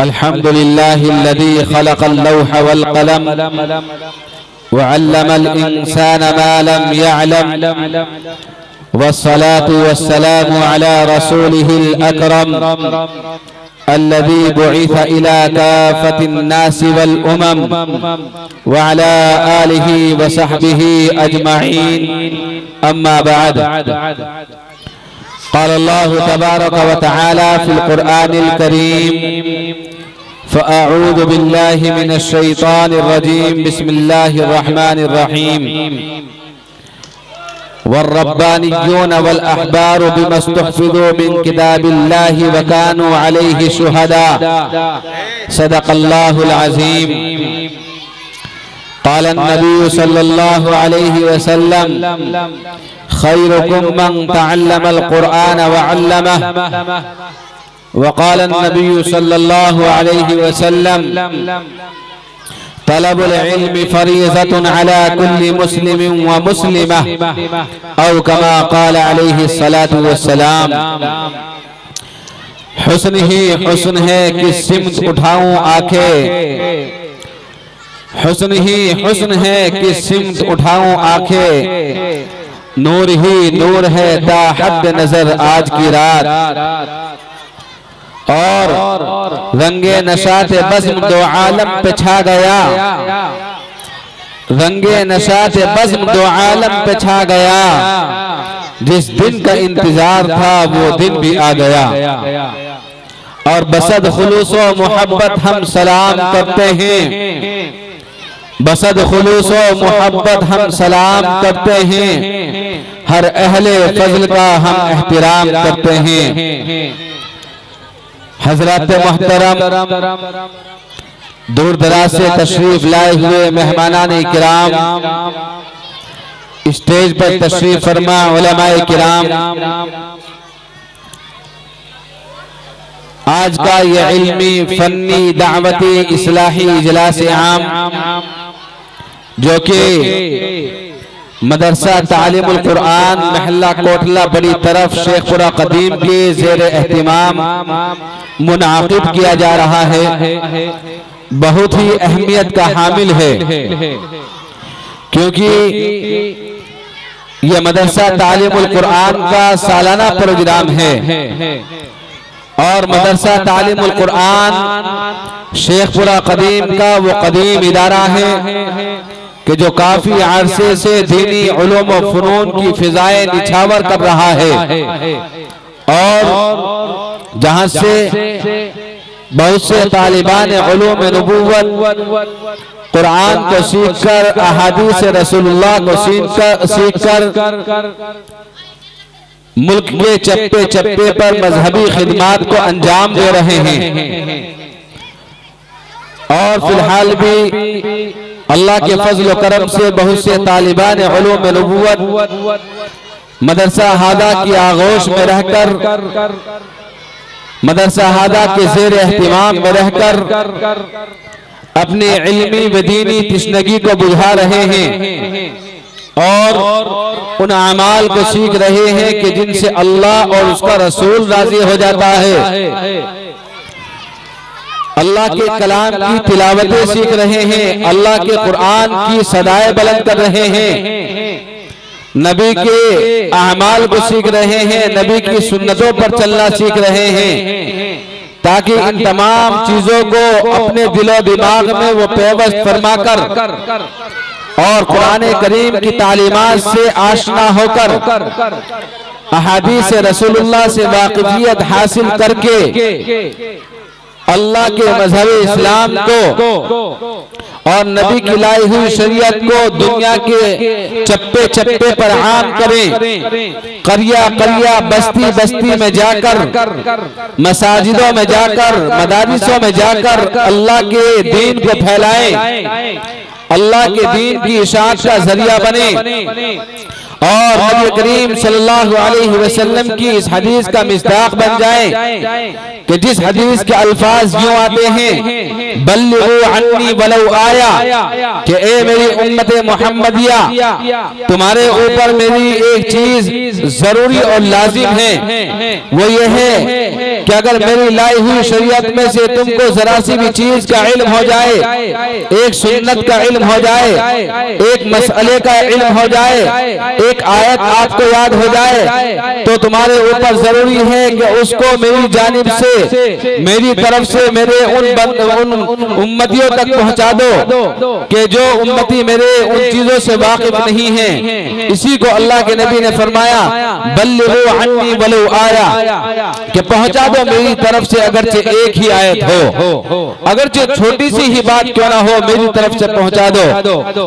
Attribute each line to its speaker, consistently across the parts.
Speaker 1: अल्हम्दुलिल्लाहिल्लज़ी खलक़ल लौह वल कलम व अल्लमल इंसान मा लम यअलम वस्सलातु वस्सलामु अला रसूलिहिल अकरम अल्लज़ी बुइसा इला काफ़तिन नासि वल उमम व अला आलिहि व सहबिहि अजमईन अम्मा बाद। क़ाल अल्लाहु तबारक व तआला फ़िल क़ुरआनिल करीम फ़अऊज़ु बिल्लाहि मिनश शैतानिर रजीम बिस्मिल्लाहिर रहमानिर रहीम वर्रब्बानिय्यून वल अहबारु बिमस्तुहफ़िज़ू मिन किताबिल्लाहि व कानू अलैहि शुहदा सदक़ल्लाहुल अज़ीम। क़ाल अन्नबिय्यु सल्लल्लाहु अलैहि वसल्लम खैरुकुम मन तअल्लमल क़ुरआन व अल्लमह व क़ाल अन्नबिय्यु सल्लल्लाहु अलैहि वसल्लम तलबुल इल्मि फरीज़तुन अला कुल्ली मुस्लिमिन व मुस्लिमह औ कमा क़ाल अलैहि सलातु वस्सलाम। हुस्न ही हुस्न है कि सिमत उठाऊं आंखें, हुस्न ही हुस्न है कि सिमत उठाऊं आंखें, नूर ही नूर है ता हद नजर आज की रात। और रंगे नशाते बज़्म दो आलम पे छा गया, रंगे नशाते बज़्म दो आलम पे छा गया, जिस दिन का इंतजार था वो दिन भी आ गया। और बसद खुलूस व मोहब्बत हम सलाम करते हैं, बसद खुलूस व मोहब्बत हम सलाम करते हैं, हर अहले फज़ल का हम एहतराम करते हैं। हज़रात मोहतरम, दूर दराज से तशरीफ लाए हुए मेहमानान किराम, स्टेज पर तशरीफ फरमा उलमाए किराम, आज का ये इल्मी फन्नी दावती इस्लाही इजलास आम जो कि मदरसा तालीमुल कुरान महल्ला कोटला बड़ी तरफ शेखपुरा कदीम के ज़ेर एहतिमाम मुनाकिब किया जा रहा है, बहुत ही अहमियत का हामिल है, क्योंकि यह मदरसा तालीमुल कुरान का सालाना प्रोग्राम है। और मदरसा तालीमुल कुरान शेखपुरा कदीम का वो कदीम इदारा है कि जो काफी अरसे से दीनी उलूम व फनून की फिजाएं निछावर कर रहा है, और जहां से बहुत से तालिबान उलूम नबूवत कुरान को सीखकर, अहादीस रसूलुल्लाह को सीखकर मुल्क के चप्पे चप्पे पर मजहबी खिदमात को अंजाम दे रहे हैं। और फिलहाल भी अल्लाह के फजल करम से बहुत से तालिबान उलूम नबूवत मदरसा हादा की आगोश में रहकर, मदरसा हादा के ज़ेर एहतिमाम में रहकर अपने इल्मी व दीनी तिश्नगी को बुझा रहे हैं और उन अमाल को सीख रहे हैं कि जिनसे अल्लाह और उसका रसूल राजी हो जाता है। अल्लाह के कलाम की तिलावतें सीख रहे हैं, अल्लाह के कुरान की सदाएं बुलंद कर रहे हैं, नबी के अमाल को सीख रहे हैं, नबी की सुन्नतों पर चलना सीख रहे हैं, ताकि इन तमाम चीजों को अपने दिलो दिमाग में वो पेवस्त फरमाकर और कुरान करीम की तालीमात से आशना होकर अहादीस रसूलुल्लाह से वाकिफियत हासिल करके अल्लाह के मजहब इस्लाम को और नबी की लाई हुई शरीयत को दुनिया के चप्पे चप्पे पर आम करें, करिया करिया बस्ती बस्ती में जाकर, मसाजिदों में जाकर, मदारिसों में जाकर अल्लाह के दीन को फैलाएं, अल्लाह के दीन की इशाअत का जरिया बने और नबी करीम सल्लल्लाहु अलैहि वसल्लम की इस हदीस का मिस्दाक बन जाए कि जिस हदीस के अल्फाज यूं आते हैं, बल्लिगू अन्नी वलौ आया, कि ए मेरी उम्मत मोहम्मदिया, तुम्हारे ऊपर मेरी एक चीज जरूरी और लाजिम है, वो ये है कि अगर मेरी लाई हुई शरीयत में से तुमको जरा सी भी चीज का इल्म हो जाए, एक सुन्नत का इल्म हो जाए, एक मसले का इल्म हो जाए, एक आयत आपको याद हो जाए, तो तुम्हारे ऊपर जरूरी है कि उसको मेरी जानिब से, मेरी तरफ से मेरे उन उम्मतियों तक पहुंचा दो कि जो उम्मती मेरे उन चीजों से वाकिफ नहीं है। इसी को अल्लाह के नबी ने फरमाया, बल्लिगू अन्नी वलौ आया, कि पहुंचा दो मेरी तरफ से अगरचे एक ही आयत हो, अगरचे छोटी सी ही बात क्यों ना हो, मेरी तरफ से पहुंचा दो।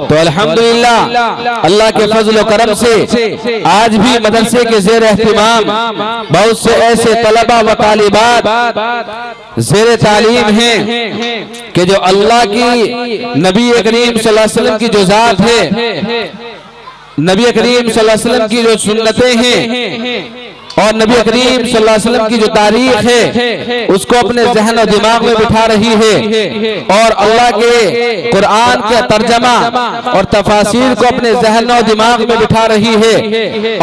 Speaker 1: तो अल्हम्दुलिल्लाह अल्लाह के फजल व करम से आज भी मदरसे के जेर एहतिमाम बहुत से ऐसे तलबा व तालिबात जेर तालीम हैं कि जो अल्लाह की, नबी करीम सल्लल्लाहु अलैहि वसल्लम की जो जात है, नबी करीम सल्लल्लाहु अलैहि वसल्लम की जो सुन्नतें हैं और नबी करीम सल्लल्लाहु अलैहि वसल्लम की जो तारीख है उसको अपने जहन और दिमाग में बिठा रही है, और अल्लाह के कुरान के तर्जमा और तफासीर को अपने जहन और दिमाग में बिठा रही है,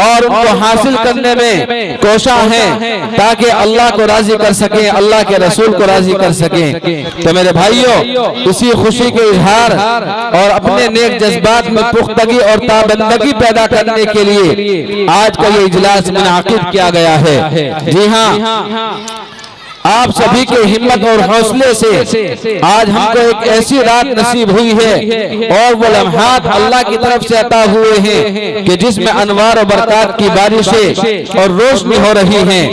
Speaker 1: और उनको हासिल करने में कोशिश है ताकि अल्लाह को राजी कर सके, अल्लाह के रसूल को राजी कर सके। तो मेरे भाइयों, इसी खुशी के इजहार और अपने नेक जज्बात में पुख्तगी और ताबंदगी पैदा करने के लिए आज का ये इजलास मुनाकिद किया गया है। जी हाँ, आप सभी के हिम्मत और हौसले से आज हमको एक ऐसी रात नसीब हुई है और वो लम्हात अल्लाह की तरफ से अता हुए हैं कि जिसमें अनवार और बरकत की बारिशें और रोशनी हो रही हैं।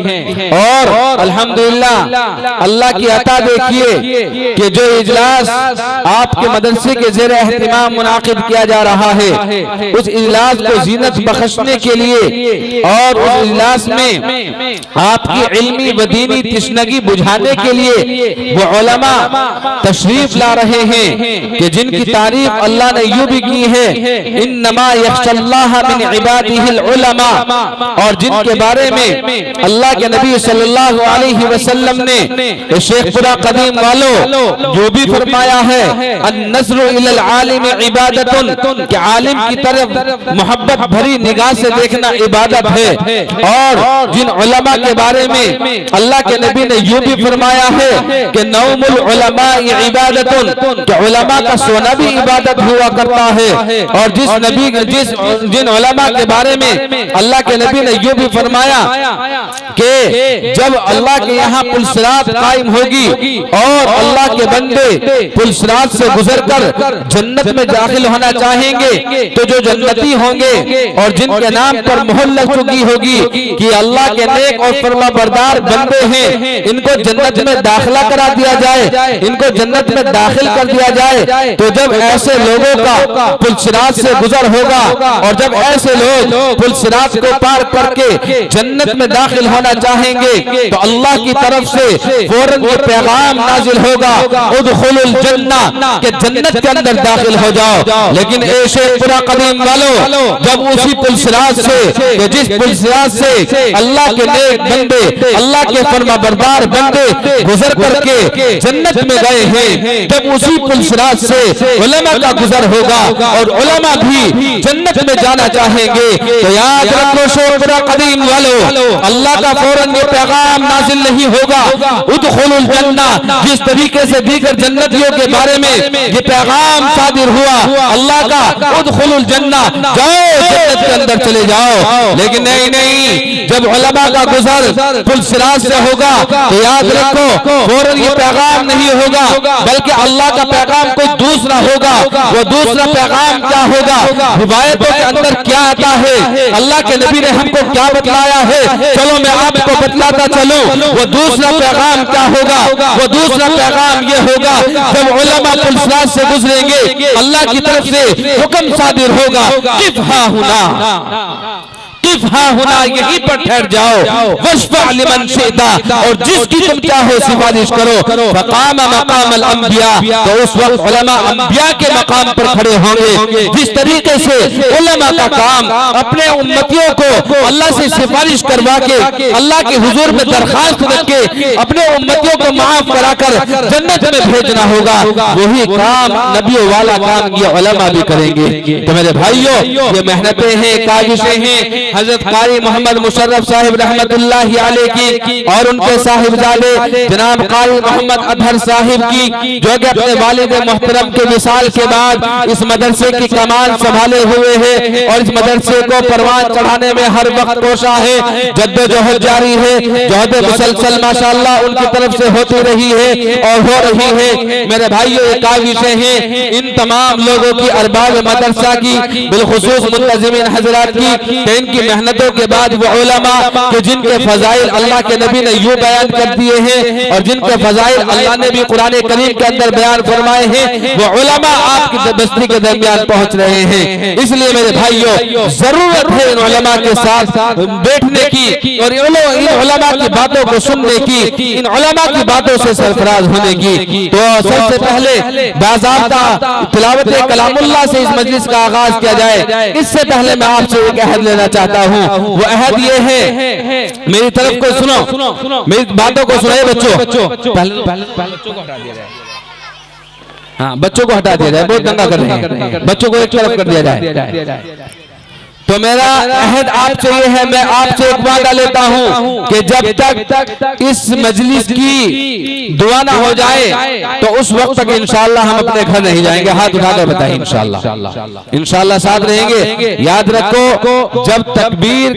Speaker 1: और अल्हम्दुलिल्लाह अल्लाह की अता देखिए कि जो इजलास आपके मदरसे के जेर एहतिमाम मुनाकिद किया जा रहा है, उस इजलास को जीनत बख्शने के लिए और उस इजलास में आपकी इल्मी व दीनी तिश्नगी बुझाने के लिए वो उलमा तशरीफ ला रहे हैं कि जिनकी तारीफ अल्लाह ने यूं भी की है, इन्नमा यख्शल्लाह मिन इबादिहिल उलमा, और जिनके बारे में अल्लाह के नबी सल्लल्लाहु अलैहि वसल्लम ने शेखपुरा कदीम वालों जो भी फरमाया है, अन्नज़्रु इलल आलिम इबादतुन, कि आलिम की तरफ मोहब्बत भरी निगाह से देखना इबादत है। और जिन उलमा के बारे में अल्लाह के नबी ने यूं भी फरमाया है कि नौमुल उलमा इबादतुन, कि उलमा का सोना भी इबादत हुआ करता है। और जिन उलमा के बारे में अल्लाह के नबी ने यूं भी फरमाया कि जब अल्लाह के यहाँ पुलसिरात कायम होगी और अल्लाह के बंदे पुलसिरात से गुजरकर जन्नत में दाखिल होना चाहेंगे, तो जो जन्नती होंगे और जिनके नाम पर मोहर लग चुकी होगी कि अल्लाह के नेक और फरमाबरदार बंदे हैं, इनको जन्नत में दाखिला करा दिया जाए, इनको जन्नत में दाखिल कर दिया जाए। तो जब ऐसे लोगों का पुलसिरात से गुजर होगा और जब ऐसे लोग पुलसिरात को पार करके जन्नत में दाखिल होना चाहेंगे, तो अल्लाह की तरफ से फौरन ये पैगाम नाजिल होगा, उदखुलुल जन्ना, कि जन्नत के अंदर दाखिल हो जाओ। लेकिन ए शेखपुरा कदीम वालों, जब उसी पुलसिरात से, जिस पुलसिरात से अल्लाह के नेक बंदे, अल्लाह के फरमाबरदार बंदे गुजर करके जन्नत में गए हैं, जब उसी पुलसिरात से उलमा का गुजर होगा और उलमा भी जन्नत में जाना चाहेंगे, तो याद रखो शेखपुरा कदीम वालों, अल्लाह का फौरन ये पैगाम नाजिल नहीं होगा, उदखुलुल जन्ना, जिस तरीके से दीगर जन्नतियों के बारे में ये पैगाम सादिर हुआ अल्लाह का, उदखुलुल जन्ना, जाओ जन्नत के अंदर चले जाओ। लेकिन नहीं, जब उलमा का गुजर पुलसिरात से होगा तो याद रखो फौरन ये पैगाम नहीं होगा, बल्कि अल्लाह का पैगाम कोई दूसरा होगा। वो दूसरा पैगाम क्या होगा? रिवायतों के अंदर क्या आता है, अल्लाह के नबी ने हमको क्या बतलाया है, चलो मैं आपको बतलाता चलूं। वो दूसरा पैगाम क्या होगा? वो दूसरा पैगाम ये होगा, जब उलमा पुलसिरात से गुजरेंगे अल्लाह की तरफ से हुक्म सादिर होगा, किफ़ हा हुना, किफ हाँ हुना, यहीं पर ठहर जाओ, वशफा लिमन शिता, और जिसकी तुम चाहो सिफारिश करो, फकाम मकाम अल अंबिया, तो उस वक्त उलमा अंबिया के मकाम पर खड़े होंगे। जिस तरीके से उलमा का काम अपने उम्मतियों को अल्लाह से सिफारिश करवा के अल्लाह के हुजूर में दरखास्त रख के अपने उम्मतियों को माफ कराकर जन्नत में भेजना होगा, वही काम नबियों वाला काम ये उलमा भी करेंगे। तो मेरे भाइयों, ये मेहनतें हैं, काविशें हैं हजरत कारी मोहम्मद मुशर्रफ साहिब रहमतुल्लाहि अलैहि की और उनके साहिबजादे जनाब कारी मोहम्मद अतहर साहिब की, जो कि अपने वालिद मोहतरम के विसाल के बाद इस मदरसे की कमान संभाले हुए हैं और इस मदरसे को परवान चढ़ाने में हर वक्त कोशा है, जद्दोजहद जारी है, जहद मुसलसल माशाअल्लाह उनकी तरफ से होती रही है और हो रही है। मेरे भाइयों, ये काविशें हैं इन तमाम लोगों की, अरबाब मदरसा की, बिलखुसूस मुंतजिमीन हजरात की, इनकी मेहनतों के बाद वो उलमा कि जिनके फजाइल अल्लाह के नबी ने यूं बयान कर दिए हैं और जिनके फजाइल अल्लाह ने भी कुरान करीम के अंदर बयान फरमाए हैं, वो उलमा आपकी बस्ती के दरमियान पहुंच रहे हैं। इसलिए मेरे भाइयों, जरूरत है इन उलमा के साथ बैठने की और इन उलमा की बातों को सुनने की, इन उलमा की बातों से सरफराज होने की। तो सबसे पहले बाज़ाब्ता तिलावत कलामुल्लाह से इस मजलिस का आगाज किया जाए। इससे पहले मैं आपसे एक अहद लेना चाहता हूँ। वो अहद ये है, मेरी तरफ को सुनो, मेरी बातों को सुनाए बच्चों। बच्चों को हटा दिया जाए, हाँ बच्चों को हटा दिया जाए, बहुत दंगा कर रहे हैं, बच्चों को एक तरफ कर दिया जाए। तो मेरा अहद आपसे ये है, मैं आपसे एक वादा लेता हूं कि जब तक इस मजलिस की दुआ ना हो जाए तो उस वक्त तक इंशाअल्लाह हम अपने घर नहीं जाएंगे। हाथ उठाकर बताइए इंशाअल्लाह साथ रहेंगे। याद रखो, जब तकबीर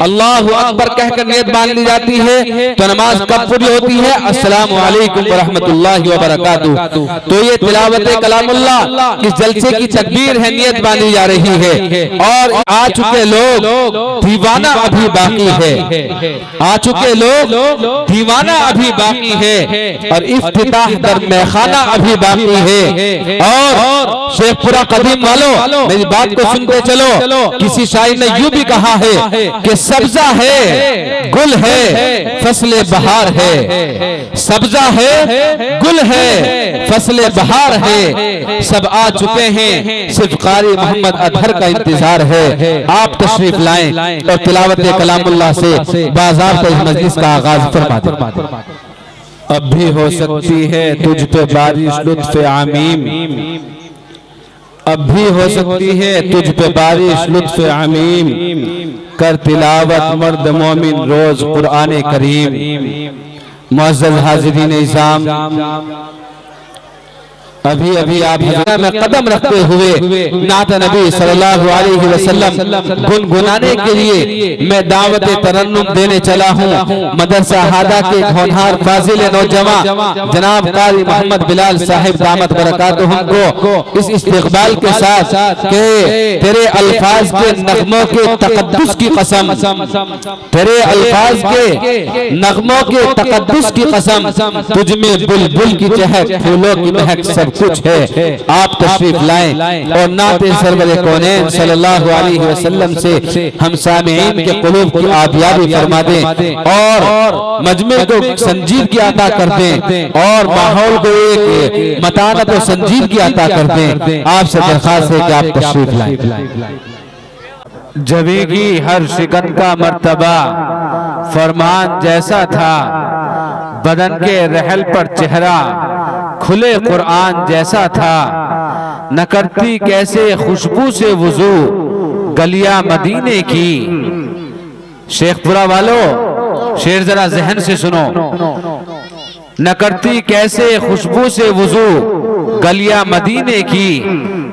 Speaker 1: अल्लाहु अकबर कहकर नियत बांध ली जाती है तो नमाज कब पूरी होती है? अस्सलामु अलैकुम व रहमतुल्लाहि व बरकातुहू। तो ये तिलावत कलामुल्लाह इस जलसे की तकबीर है, नियत बांधी जा रही है। और आज चुके लोग दीवाना अभी बाकी है, आ चुके लोग दीवाना अभी बाकी है और इफ्तिताह दर मैखाना अभी बाकी है। और शेखपुरा कदीम वालों, मेरी बात को सुनते चलो। किसी शायर ने यूं भी कहा है कि सब्जा है, गुल है, फसले बहार है। सब्जा है, गुल है, फसले बहार है। सब आ चुके हैं, सिर्फ कारी मोहम्मद अतहर का इंतजार है। आप तशरीफ लाएं और तिलावत कलामुल्लाह से बाज़ाब्ता इस मजलिस का आगाज फरमा दें। अब भी हो सकती है तुझ पे बारिश लुत्फ़े आमीम, अब भी हो सकती है तुझ पे बारिश लुत्फ़े आमीम। कर तिलावत मर्द मोमिन रोज कुरान करीम। मुअज़्ज़ज़ हाज़िरीन इज़ाम, अभी अभी आप में कदम रखते हुए नात नबी सल्लल्लाहु अलैहि वसल्लम गुनगुनाने के लिए मैं दावत तरन्नुम देने चला हूँ। मदरसा हादा के होनहार फाजिल नौजवान जनाब कारी मोहम्मद बिलाल साहिब दामत बरकातुहुम को इस इस्तिक़बाल के साथ के तेरे अल्फाज के नगमों के तक़द्दुस की कसम, तेरे अल्फाज के नगमों के तक़द्दुस की कसम, तुझ में बुलबुल की चहक, फूलों की महक सब कुछ है। आप तशरीफ लाएं और नाते सरवरे कौनैन सल्लल्लाहु अलैहि वसल्लम से हम सामीईन के क़ुलूब की आबियाबी फरमा दें और मजमे को संजीदगी अता कर दें और माहौल को एक मतानत और संजीदगी अता कर दें। आपसे दरख्वास्त है कि आप तशरीफ लाएं।
Speaker 2: जबेगी हर शिकन का मर्तबा फरमान जैसा था, बदन के रहल पर चेहरा खुले कुरान जैसा था। न करती कैसे खुशबू से वुजू गलिया मदीने की। शेखपुरा वालों, शेर जरा जहन से सुनो। न करती कैसे खुशबू से वुजू गलिया मदीने की।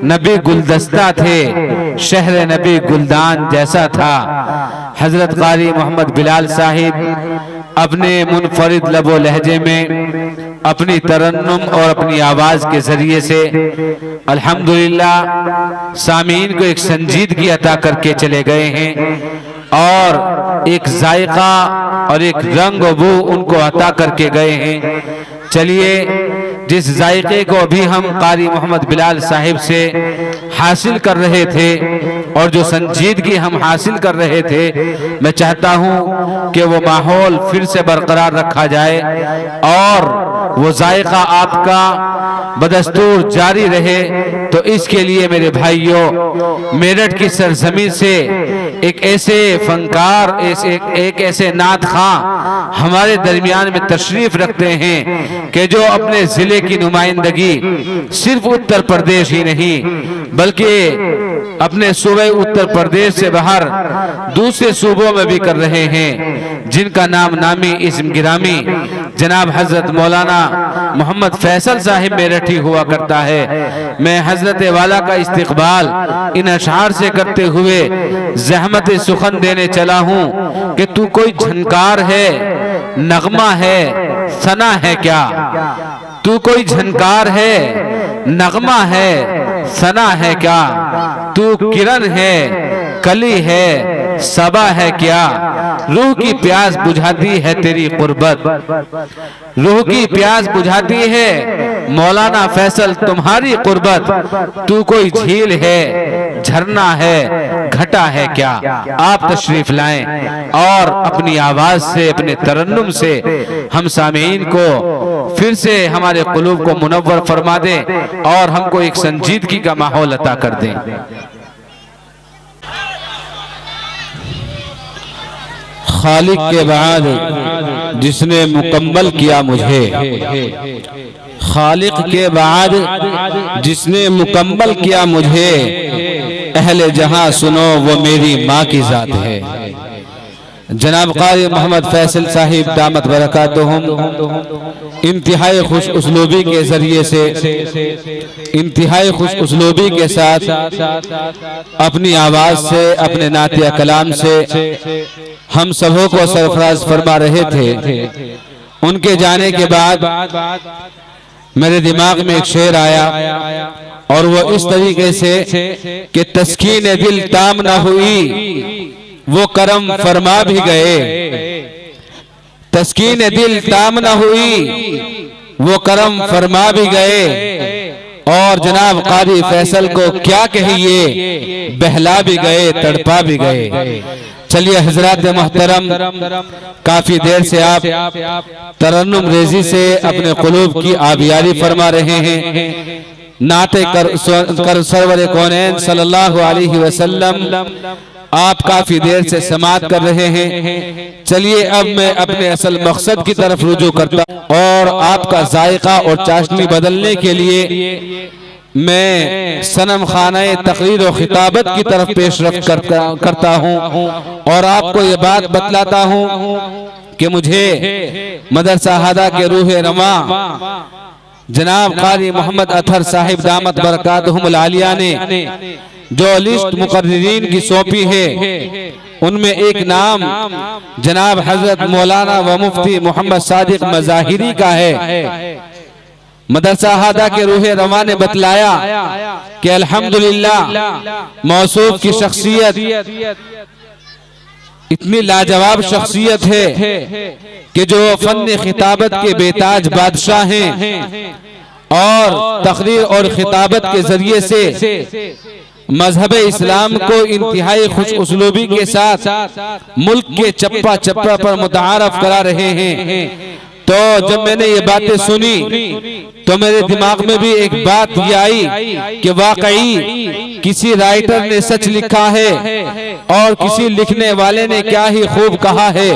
Speaker 2: नबी गुलदस्ता थे, शहर नबी गुलदान जैसा था। हजरत कारी मोहम्मद बिलाल साहिब अपने मुनफरिद लबो लहजे में अपनी तरन्नुम और अपनी आवाज के जरिए से अल्हम्दुलिल्लाह सामीन को एक संजीदगी अता करके चले गए हैं और एक जायका और एक रंग बू उनको अता करके गए हैं। चलिए जिस जायके को भी हम कारी मोहम्मद बिलाल साहिब से हासिल कर रहे थे और जो संजीदगी हम हासिल कर रहे थे, मैं चाहता हूं कि वो माहौल फिर से बरकरार रखा जाए और वो जायका आपका बदस्तूर जारी रहे। तो इसके लिए मेरे भाइयों, मेरठ की सरजमीन से एक ऐसे फनकार, एक ऐसे नात खां हमारे दरमियान में तशरीफ रखते हैं कि जो अपने जिले की नुमाइंदगी सिर्फ उत्तर प्रदेश ही नहीं बल्कि अपने सूबे उत्तर प्रदेश से बाहर दूसरे सूबों में भी कर रहे हैं, जिनका नाम नामी इस्म गिरामी जनाब हजरत मौलाना मोहम्मद फैसल साहिब मेरठी हुआ करता है। मैं हजरत वाला का इस्तिकबाल इन अशआर से करते हुए जहमत सुखन देने चला हूँ कि तू कोई झनकार है, नगमा है, सना है क्या? तू कोई झनकार है, नगमा है, सना है क्या? तू किरण है, कली है, सबा है क्या? रूह की प्यास बुझाती है तेरी कुर्बत, रूह की प्यास बुझाती है मौलाना फैसल तुम्हारी कुर्बत। तू कोई झील है, झरना है, घटा है क्या? आप तशरीफ लाएं और अपनी आवाज से, अपने तरन्नुम से हम सामीन को फिर से हमारे कुलूब को मुनव्वर फरमा दें और हमको एक संजीदगी का माहौल अता कर दें।
Speaker 1: खालिक के बाद जिसने मुकम्मल किया मुझे, खालिक के बाद जिसने मुकम्मल किया मुझे, अहले जहां सुनो वो मेरी माँ की जात है। जनाब कारी मोहम्मद फैसल साहिब दामत बरकातुहुम इंतहाई खुश उसलूबी के जरिए से, इंतहाई खुश उसलूबी के साथ अपनी आवाज से, अपने नातिया कलाम से हम सबों को सरफराज फरमा रहे थे। उनके जाने के बाद मेरे दिमाग में एक शेर आया और वो इस तरीके से कि तस्कीन दिल ताम ना हुई वो करम फरमा भी गए, तस्कीन दिल ताम ना हुई वो करम फरमा भी गए, और जनाब कारी फैसल को क्या कहिए बहला भी गए, तड़पा भी गए। चलिए हजरात मोहतरम, काफी देर से आप तरन्नुम रेजी से अपने कुलूब की आबियारी फरमा रहे हैं, नाते कर सरवर कौनैन सल्लल्लाहु अलैहि वसल्लम आप काफी देर से समात कर रहे हैं। चलिए अब मैं अपने असल मकसद की तरफ रुजू करता और आपका जायका और चाशनी बदलने के लिए मैं सनम खानाए तकरीर और खिताबत की तरफ पेशरफ्त करता हूं और आपको ये बात बतलाता हूं कि मुझे मदरसा हादा के रूह रवा जनाब कारी मोहम्मद अतहर साहिब दामत बरकातुहुमुल आलिया ने जो लिस्ट मुकर्रिरीन की सौंपी है, उनमें एक नाम जनाब हजरत मौलाना व मुफ्ती मोहम्मद सादिक मज़ाहिरी का है। मदरसा हादा के रूह रवा ने बतलाया कि अल्हम्दुलिल्लाह मौसूफ की शख्सियत इतनी लाजवाब शख्सियत है कि जो फन खिताबत के बेताज बादशाह हैं और तकरीर और खिताबत के जरिए से मजहब इस्लाम को इंतहाई खुश उसलूबी के साथ मुल्क के चप्पा चप्पा पर मुतारफ करा रहे हैं। तो जब मैंने ये बातें सुनी तो मेरे दिमाग में भी एक बात ये आई कि वाकई किसी राइटर ने सच लिखा है और किसी लिखने वाले ने क्या ही खूब कहा है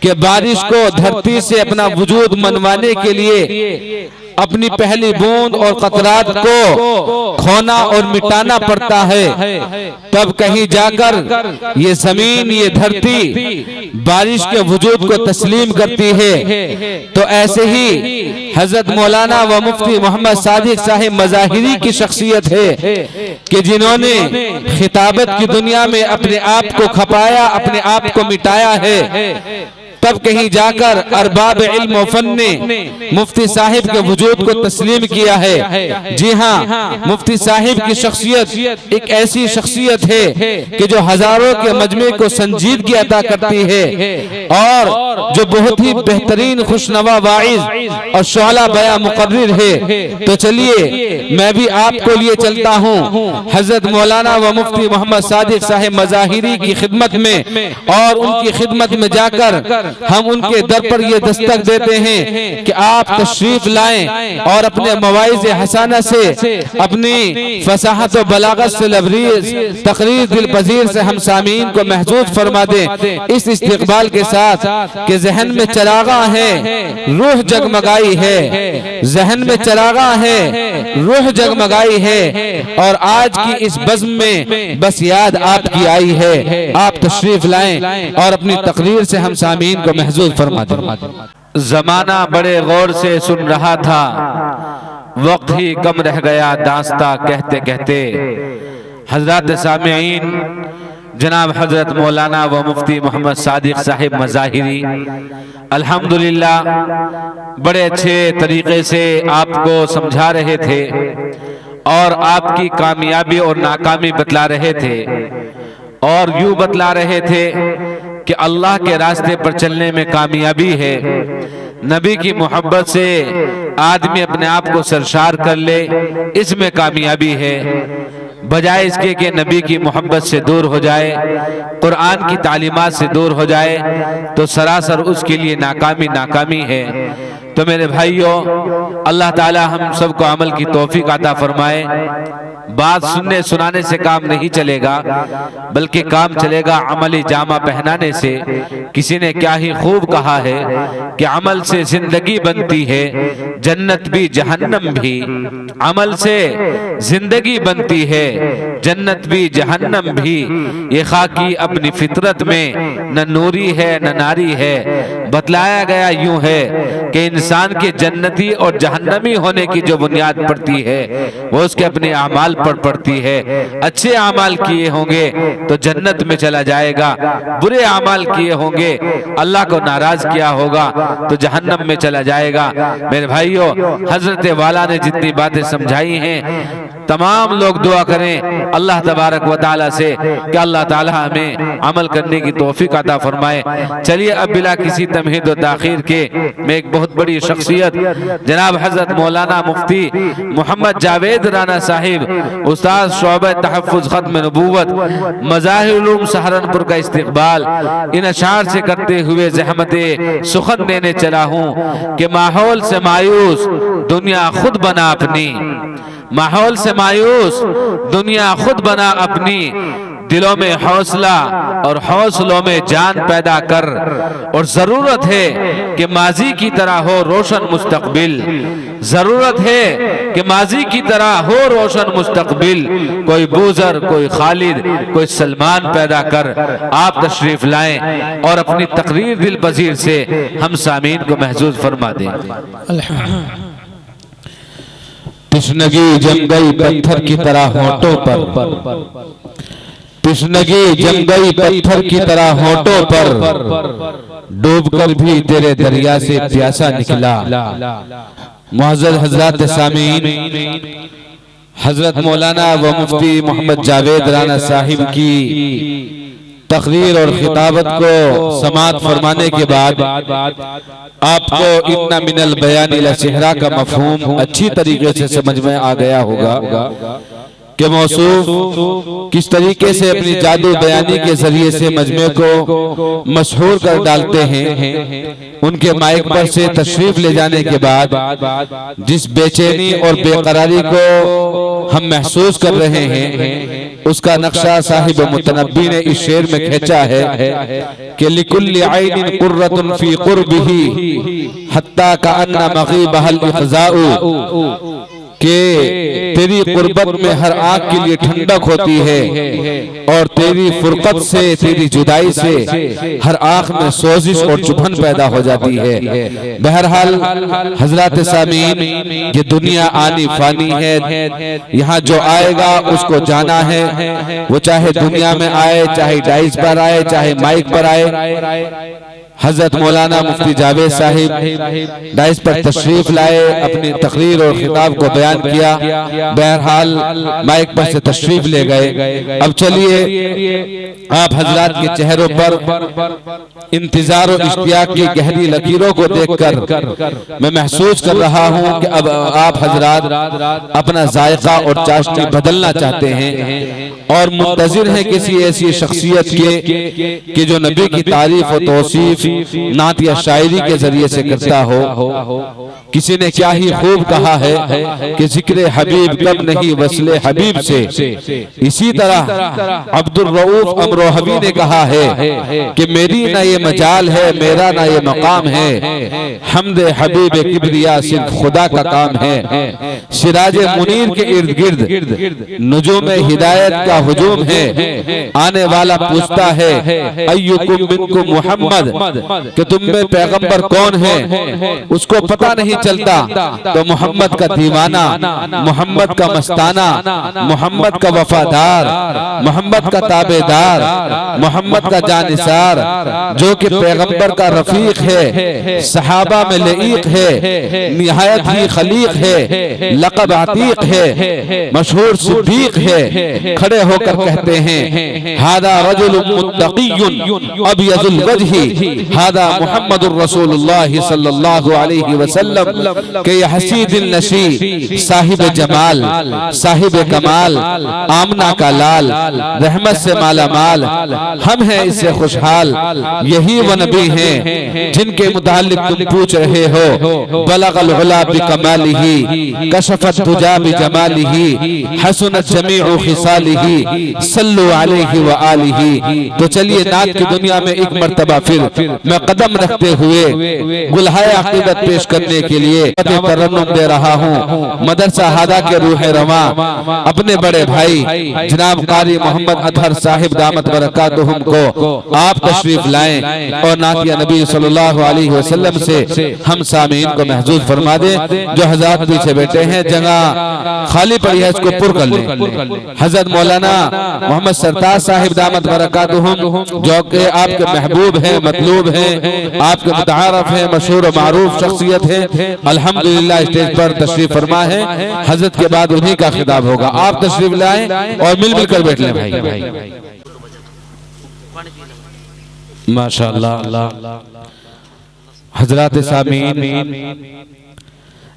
Speaker 1: कि बारिश को धरती से अपना वजूद मनवाने के लिए अपनी पहली बूंद और कतरात को खोना और मिटाना पड़ता है, तब कहीं जाकर ये जमीन, ये धरती बारिश के वजूद को तस्लीम करती है। तो ऐसे ही हजरत मौलाना व मुफ्ती मोहम्मद सादिक साहिब मज़ाहिरी की शख्सियत है कि जिन्होंने खिताबत की दुनिया में अपने आप को खपाया, अपने आप को मिटाया है। तब कहीं जाकर अरबाब इल्म व फन ने मुफ्ती साहिब के वजूद को तस्लीम किया है। जी हाँ, मुफ्ती साहिब की शख्सियत एक ऐसी शख्सियत है कि जो हजारों के मजमे को संजीदगी अता करती है और जो बहुत ही बेहतरीन खुशनवा वाइज और शोला बया मुकर्रिर है। तो चलिए मैं भी आपको लिए चलता हूँ हजरत मौलाना व मुफ्ती मोहम्मद सादिक साहिब मज़ाहिरी की खिदमत में, और उनकी खिदमत में जाकर हम उनके दर पर ये दस्तक देते हैं कि आप तशरीफ लाएं और अपने मवाइज़ हसाना से, अपनी फसाहत व बलागत से लबरीज तकरीर दिल पजीर से हम सामीन को महजूज फरमा दें इस इस्तिकबाल के साथ कि जहन में चरागा है, रूह जगमगाई है, जहन में चरागा है, रूह जगमगाई है, और आज की इस बज़्म में बस याद आपकी आई है। आप तशरीफ लाएं और अपनी तकरीर से हम सामीन को महजूज फरमा दें।
Speaker 2: जमाना बड़े गौर से सुन रहा था, वक्त ही कम रह गया दास्ता कहते कहते। हजरत सामीन जनाब हजरत मौलाना व मुफ्ती मोहम्मद सादिक साहिब मज़ाहिरी अल्हम्दुलिल्लाह बड़े अच्छे तरीके से आपको समझा रहे थे और आपकी कामयाबी और नाकामी बतला रहे थे, और यूं बतला रहे थे कि अल्लाह के रास्ते पर चलने में कामयाबी है, नबी की मोहब्बत से आदमी अपने आप को सरशार कर ले, इसमें कामयाबी है। बजाय इसके कि नबी की मोहब्बत से दूर हो जाए, कुरान की तालीमात से दूर हो जाए, तो सरासर उसके लिए नाकामी नाकामी है। तो मेरे भाइयों, अल्लाह ताला हम सबको अमल की तौफीक अता फरमाए। बात सुनने सुनाने से काम नहीं चलेगा, बल्कि काम चलेगा अमली जामा पहनाने से। किसी ने क्या ही खूब कहा है कि अमल से जिंदगी बनती है, जन्नत भी जहन्नम भी। अमल से जिंदगी बनती है, जन्नत भी जहन्नम भी। ये खाकी अपनी फितरत में न नूरी है न नारी है। बतलाया गया यूं है कि इंसान के जन्नती और जहन्नमी होने की जो बुनियाद पड़ती है वो उसके अपने अमाल पर पड़ती है। अच्छे अमाल किए होंगे तो जन्नत में चला जाएगा, बुरे अमाल किए होंगे, अल्लाह को नाराज किया होगा तो जहन्नम में चला जाएगा। मेरे भाइयों, हजरत वाला ने जितनी बातें समझाई हैं, तमाम लोग दुआ करें अल्लाह तबारक व तआला से कि अल्लाह ताला हमें अमल करने की तौफीक अता फरमाए। चलिए अब बिला किसी तमहीद व ताखीर के मैं एक बहुत बड़ी शख्सियत जनाब हजरत मौलाना मुफ्ती मोहम्मद जावेद राना साहिब, उस्ताद शोबे तहफ़्फ़ुज़ ख़त्म नबूवत मज़ाहिर उलूम सहारनपुर का इस्तिक़बाल इन अशार से करते हुए ज़हमते सुखन देने चला हूँ कि माहौल से मायूस दुनिया खुद बना अपनी, माहौल से मायूस दुनिया खुद बना अपनी। दिलों में हौसला और हौसलों में जान पैदा कर, और जरूरत है कि माजी की तरह हो रोशन मुस्तकबिल। जरूरत है कि माजी की तरह हो रोशन मुस्तकबिल। कोई बूजर, कोई खालिद, कोई सलमान पैदा कर। आप तशरीफ लाएं और अपनी तकरीर दिल पजीर से हम सामीन को महजूज फरमा दें।
Speaker 1: तिश्नगी जम गई पत्थर की तरह होठों पर, तिश्नगी जम गई पत्थर की तरह होठों पर, डूबकर भी तेरे दरिया से प्यासा निकला। मुअज़्ज़ज़ हज़रात सामीन, हजरत मौलाना व मुफ्ती मोहम्मद जावेद राना साहिब की तकरीर और खिताबत को समात फरमाने के बाद आपको इन्ना मिनल बयान इला सेहरा का मफहूम अच्छी तरीके से समझ में आ गया होगा कि मौसूफ किस तरीके से अपनी जादू बयानी के जरिए से मजमे को मशहूर कर डालते हैं। उनके माइक पर से तशरीफ ले जाने के बाद जिस बेचैनी और बेकरारी को हम महसूस कर रहे हैं, उसका नक्शा साहिब मुतनब्बी ने इस शेर में खींचा है कि लिकुल्लि आइनिन कुर्रतुन फी कुर्बिही हत्ता कअन्ना मग़ीबहल इख़ज़ाउ, कि तेरी कुर्बत में हर आँख के लिए ठंडक होती है और तेरी फुरकत से, तेरी जुदाई से हर आँख में सोजिश और चुभन पैदा हो जाती है। बहरहाल हजरत सामीन, ये दुनिया आनी फानी है, यहाँ जो आएगा उसको जाना है। वो चाहे दुनिया में आए, चाहे डाइस पर आए, चाहे माइक पर आए, हजरत मौलाना मुफ्ती जावेद साहिब डाइस पर तशरीफ लाए, अपनी तकरीर और खिताब को बयान किया। बहरहाल माइक पर से तशरीफ ले गए। अब चलिए आप हजरात के चेहरों पर इंतजार और इश्तियाक की गहरी लकीरों को देखकर मैं महसूस कर रहा हूं कि अब आप हजरात अपना जायका और चाशनी बदलना चाहते हैं और मुंतजिर हैं किसी ऐसी शख्सियत के कि जो नबी की तारीफ और तौसीफ नात या शायरी के जरिए से करता हो। किसी ने क्या ही खूब कहा है कि जिक्र हबीब कब नहीं वस्ले हबीब से। इसी तरह अब्दुल रऊफ अमरोहवी ने कहा है कि मेरी ना ये मजाल है, मेरा ना ये मकाम है, हमदे हबीब किबरिया सिर्फ खुदा का काम है। सिराज मुनीर के इर्द गिर्द नुजूम हिदायत का हुजूम है। आने वाला पूछता है अय्युकुम मिनकुम मुहम्मद, कि तुम में पैगंबर कौन है, उसको पता नहीं चलता तो मोहम्मद का दीवाना, मोहम्मद का मस्ताना, मोहम्मद का वफादार, मोहम्मद का ताबेदार, मोहम्मद का जानिसार, जो कि पैगंबर का रफीक है, सहाबा में लईक है, निहायत ही खलीक है, लक़ब अतीक है, मशहूर सिद्दीक है। खड़े होकर कहते हैं हादा रजुल मुत्तक़ियुन अबयज़ुल वजही हादा मुहम्मदुर रसूलुल्लाह सल्लल्लाहु अलैहि वसल्लम के हसीदिल नशी साहिब जमाल साहिब कमाल आमना का लाल रहमत से माला माल, हम हैं इससे खुशहाल। यही वो नबी हैं जिनके मुतालिक तुम पूछ रहे हो। बलगल उला बिकमालिही कशफत दुजा बिजमालिही हसनत जमीउ खिसालिही सल्लु अलैहि व आलिही। तो चलिए नात की दुनिया में एक मर्तबा फिर मैं कदम रखते हुए गुलहाए अकीदत पेश करने के लिए तरन्नुम दे रहा हूँ। मदरसा हादा के रूह रवा अपने बड़े भाई जनाब कारी मोहम्मद अतहर साहिब दामत बरकातुहुम को आप तशरीफ लाएं और नातिया नबी सल्लल्लाहु अलैहि वसल्लम से हम सामीन को महजूज फरमा दें। जो हज़रात पीछे बैठे हैं जगह खाली पड़ी है, इसको पुर कर लें। हजरत मौलाना मोहम्मद सरताज साहिब दामत बरकातुहुम जो कि आपके महबूब हैं, मतलूब हैं, आपके मुतारफ हैं, मशहूर और मारूफ शख्सियत है। अल्हम्दुलिल्लाह स्टेज पर तशरीफ फरमा है। हजरत के बाद उन्हीं का खिताब होगा। आप तशरीफ लाएं और मिल मिल कर बैठ लें भाई। माशाअल्लाह। हजरात सामीन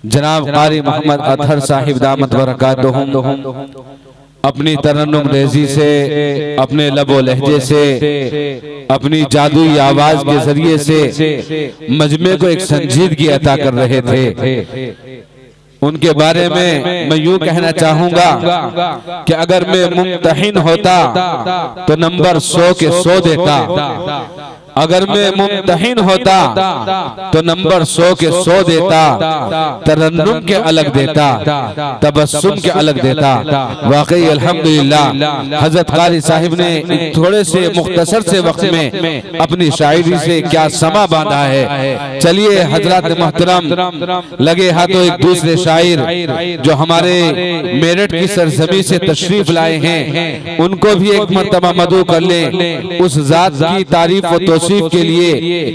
Speaker 1: जनाब कारी मोहम्मद अतहर साहिब दामत बरकातुहुम अपनी तरन्नुम रेजी से, अपने लबो लहजे से, अपनी जादुई आवाज के जरिए से मजमे को एक संजीदगी अता कर रहे थे। उनके बारे में मैं यूं कहना चाहूंगा कि अगर मैं मुम्तहिन होता तो नंबर 100 के 100 देता, अगर मैं मुम्तहिन होता तो नंबर 100 के 100 देता, तरन्नुम के अलग देता, तबस्सुम के अलग देता। वाकई अल्हम्दुलिल्लाह हजरत कारी साहिब ने थोड़े से मुख्तसर से वक्त में अपनी शायरी से क्या समा बांधा है। चलिए हजरत मोहतरम लगे हाथों एक दूसरे शायर जो हमारे मेरठ की सरजमी से तशरीफ लाए हैं उनको भी एक मर्तबा मदू कर लें उस जात की तारीफ और के लिए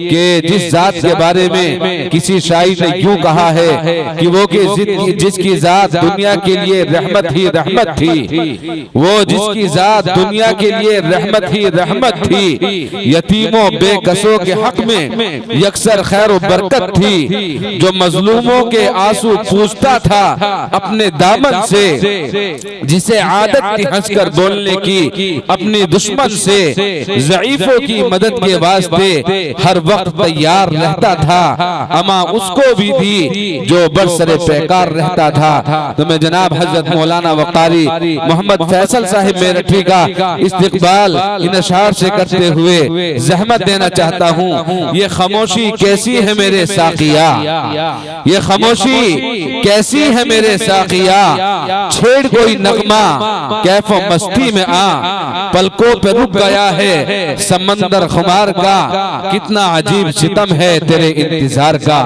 Speaker 1: कि जिस जात के बारे में किसी शायर ने यूं कहा है कि वो कि जिसकी जात दुनिया के लिए रहमत ही रहमत थी, वो जिसकी जात दुनिया के लिए रहमत ही रहमत थी, यतीमों बेकसों के हक में यकसर खैर और बरकत थी, जो मजलूमों के आंसू पूछता था अपने दामन से, जिसे आदत थी हंसकर बोलने की अपनी दुश्मन से, ज़ईफों की मदद के वास्ते हर वक्त तैयार रहता था, अमा उसको भी दी जो बरसरे पैकार रहता था। तो मैं जनाब हजरत मौलाना वकारी मोहम्मद फैसल साहिब मेरठी का इस्तिकबाल इन अशार से करते हुए जहमत देना चाहता हूँ। ये खामोशी कैसी है मेरे साकिया, ये खामोशी कैसी है मेरे साकिया, छेड़ कोई नगमा कैफो मस्ती में आ, पलकों पे रुक गया है समंदर खुमार का, कितना अजीब सितम है तेरे इंतजार का।